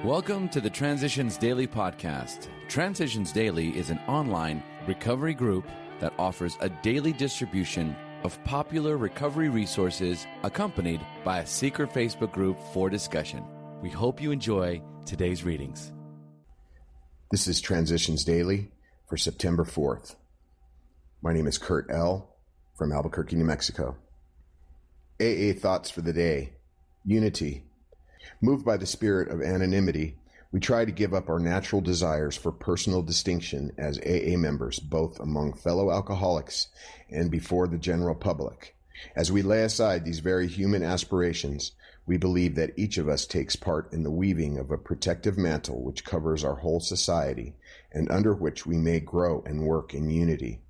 Welcome to the Transitions Daily podcast. Transitions Daily is an online recovery group that offers a daily distribution of popular recovery resources accompanied by a secret Facebook group for discussion. We hope you enjoy today's readings. This is Transitions Daily for September 4th. My name is Kurt L. from Albuquerque, New Mexico. AA thoughts for the day. Unity. Moved by the spirit of anonymity, we try to give up our natural desires for personal distinction as AA members, both among fellow alcoholics and before the general public. As we lay aside these very human aspirations, we believe that each of us takes part in the weaving of a protective mantle which covers our whole society and under which we may grow and work in unity.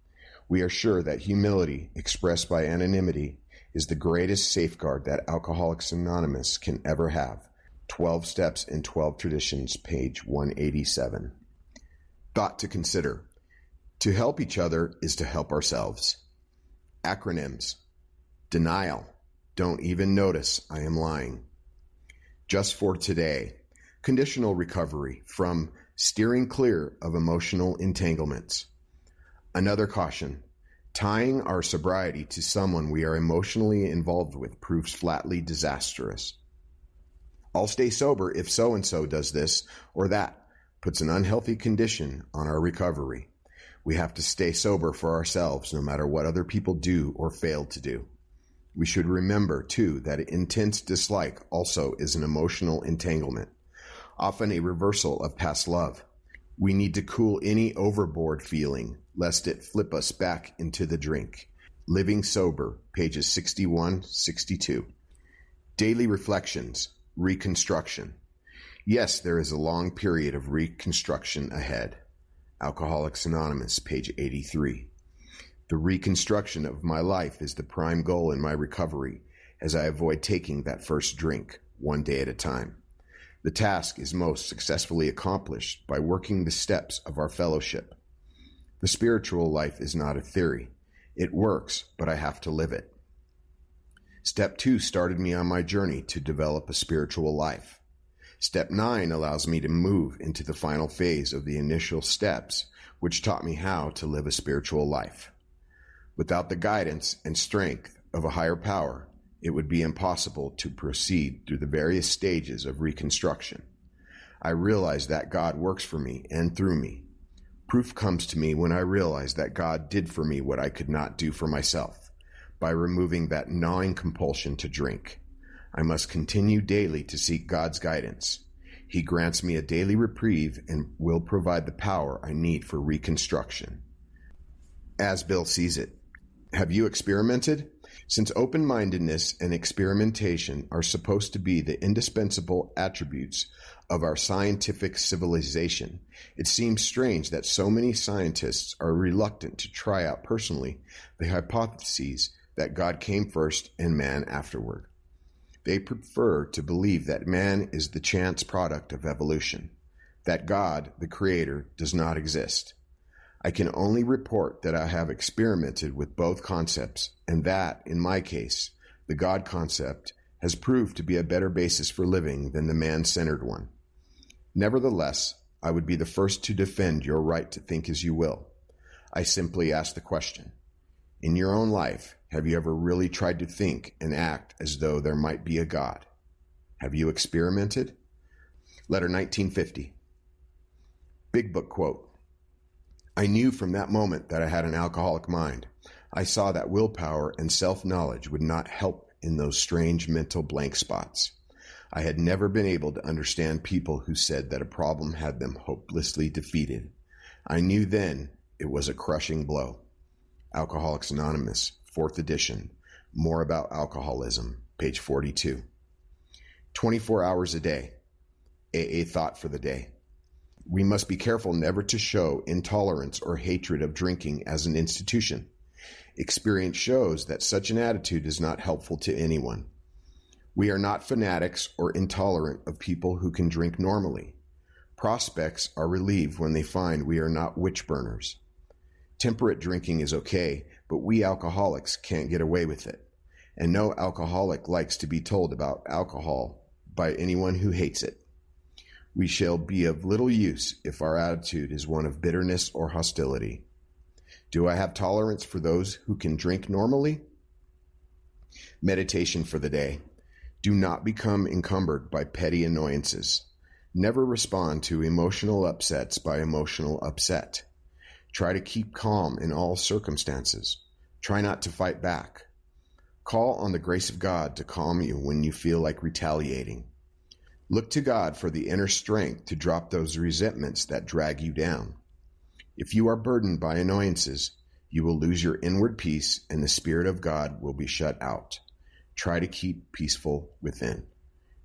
We are sure that humility, expressed by anonymity, is the greatest safeguard that Alcoholics Anonymous can ever have. 12 Steps in 12 Traditions, page 187. Thought to consider. To help each other is to help ourselves. Acronyms. Denial. Don't even notice I am lying. Just for today. Conditional recovery from steering clear of emotional entanglements. Another caution. Tying our sobriety to someone we are emotionally involved with proves flatly disastrous. I'll stay sober if so-and-so does this or that, puts an unhealthy condition on our recovery. We have to stay sober for ourselves no matter what other people do or fail to do. We should remember, too, that intense dislike also is an emotional entanglement, often a reversal of past love. We need to cool any overboard feeling, lest it flip us back into the drink. Living Sober, pages 61-62. Daily Reflections, Reconstruction. Yes, there is a long period of reconstruction ahead. Alcoholics Anonymous, page 83. The reconstruction of my life is the prime goal in my recovery, as I avoid taking that first drink, one day at a time. The task is most successfully accomplished by working the steps of our fellowship. The spiritual life is not a theory. It works, but I have to live it. Step 2 started me on my journey to develop a spiritual life. Step 9 allows me to move into the final phase of the initial steps, which taught me how to live a spiritual life. Without the guidance and strength of a higher power, it would be impossible to proceed through the various stages of reconstruction. I realize that God works for me and through me. Proof comes to me when I realize that God did for me what I could not do for myself, by removing that gnawing compulsion to drink. I must continue daily to seek God's guidance. He grants me a daily reprieve and will provide the power I need for reconstruction. As Bill sees it. Have you experimented? Since open-mindedness and experimentation are supposed to be the indispensable attributes of our scientific civilization, it seems strange that so many scientists are reluctant to try out personally the hypotheses that God came first and man afterward. They prefer to believe that man is the chance product of evolution, that God, the Creator, does not exist. I can only report that I have experimented with both concepts, and that, in my case, the God concept has proved to be a better basis for living than the man-centered one. Nevertheless, I would be the first to defend your right to think as you will. I simply ask the question, in your own life, have you ever really tried to think and act as though there might be a God? Have you experimented? Letter 1950. Big Book quote. I knew from that moment that I had an alcoholic mind. I saw that willpower and self-knowledge would not help in those strange mental blank spots. I had never been able to understand people who said that a problem had them hopelessly defeated. I knew then it was a crushing blow. Alcoholics Anonymous, 4th edition. More about alcoholism, page 42. 24 hours a day. AA thought for the day. We must be careful never to show intolerance or hatred of drinking as an institution. Experience shows that such an attitude is not helpful to anyone. We are not fanatics or intolerant of people who can drink normally. Prospects are relieved when they find we are not witch burners. Temperate drinking is okay, but we alcoholics can't get away with it. And no alcoholic likes to be told about alcohol by anyone who hates it. We shall be of little use if our attitude is one of bitterness or hostility. Do I have tolerance for those who can drink normally? Meditation for the day. Do not become encumbered by petty annoyances. Never respond to emotional upsets by emotional upset. Try to keep calm in all circumstances. Try not to fight back. Call on the grace of God to calm you when you feel like retaliating. Look to God for the inner strength to drop those resentments that drag you down. If you are burdened by annoyances, you will lose your inward peace and the Spirit of God will be shut out. Try to keep peaceful within.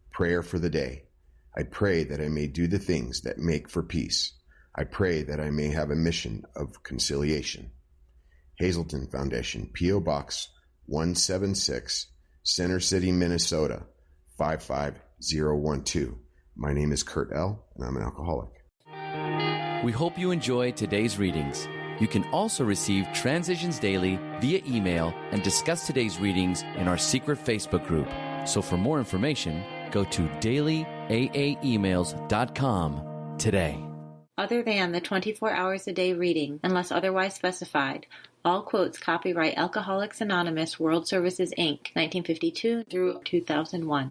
Prayer for the day. I pray that I may do the things that make for peace. I pray that I may have a mission of conciliation. Hazelton Foundation, P.O. Box 176, Center City, Minnesota, 55012. My name is Kurt L., and I'm an alcoholic. We hope you enjoyed today's readings. You can also receive Transitions Daily via email and discuss today's readings in our secret Facebook group. So for more information, go to dailyaaemails.com today. Other than the 24 hours a day reading, unless otherwise specified, all quotes copyright Alcoholics Anonymous World Services, Inc., 1952 through 2001.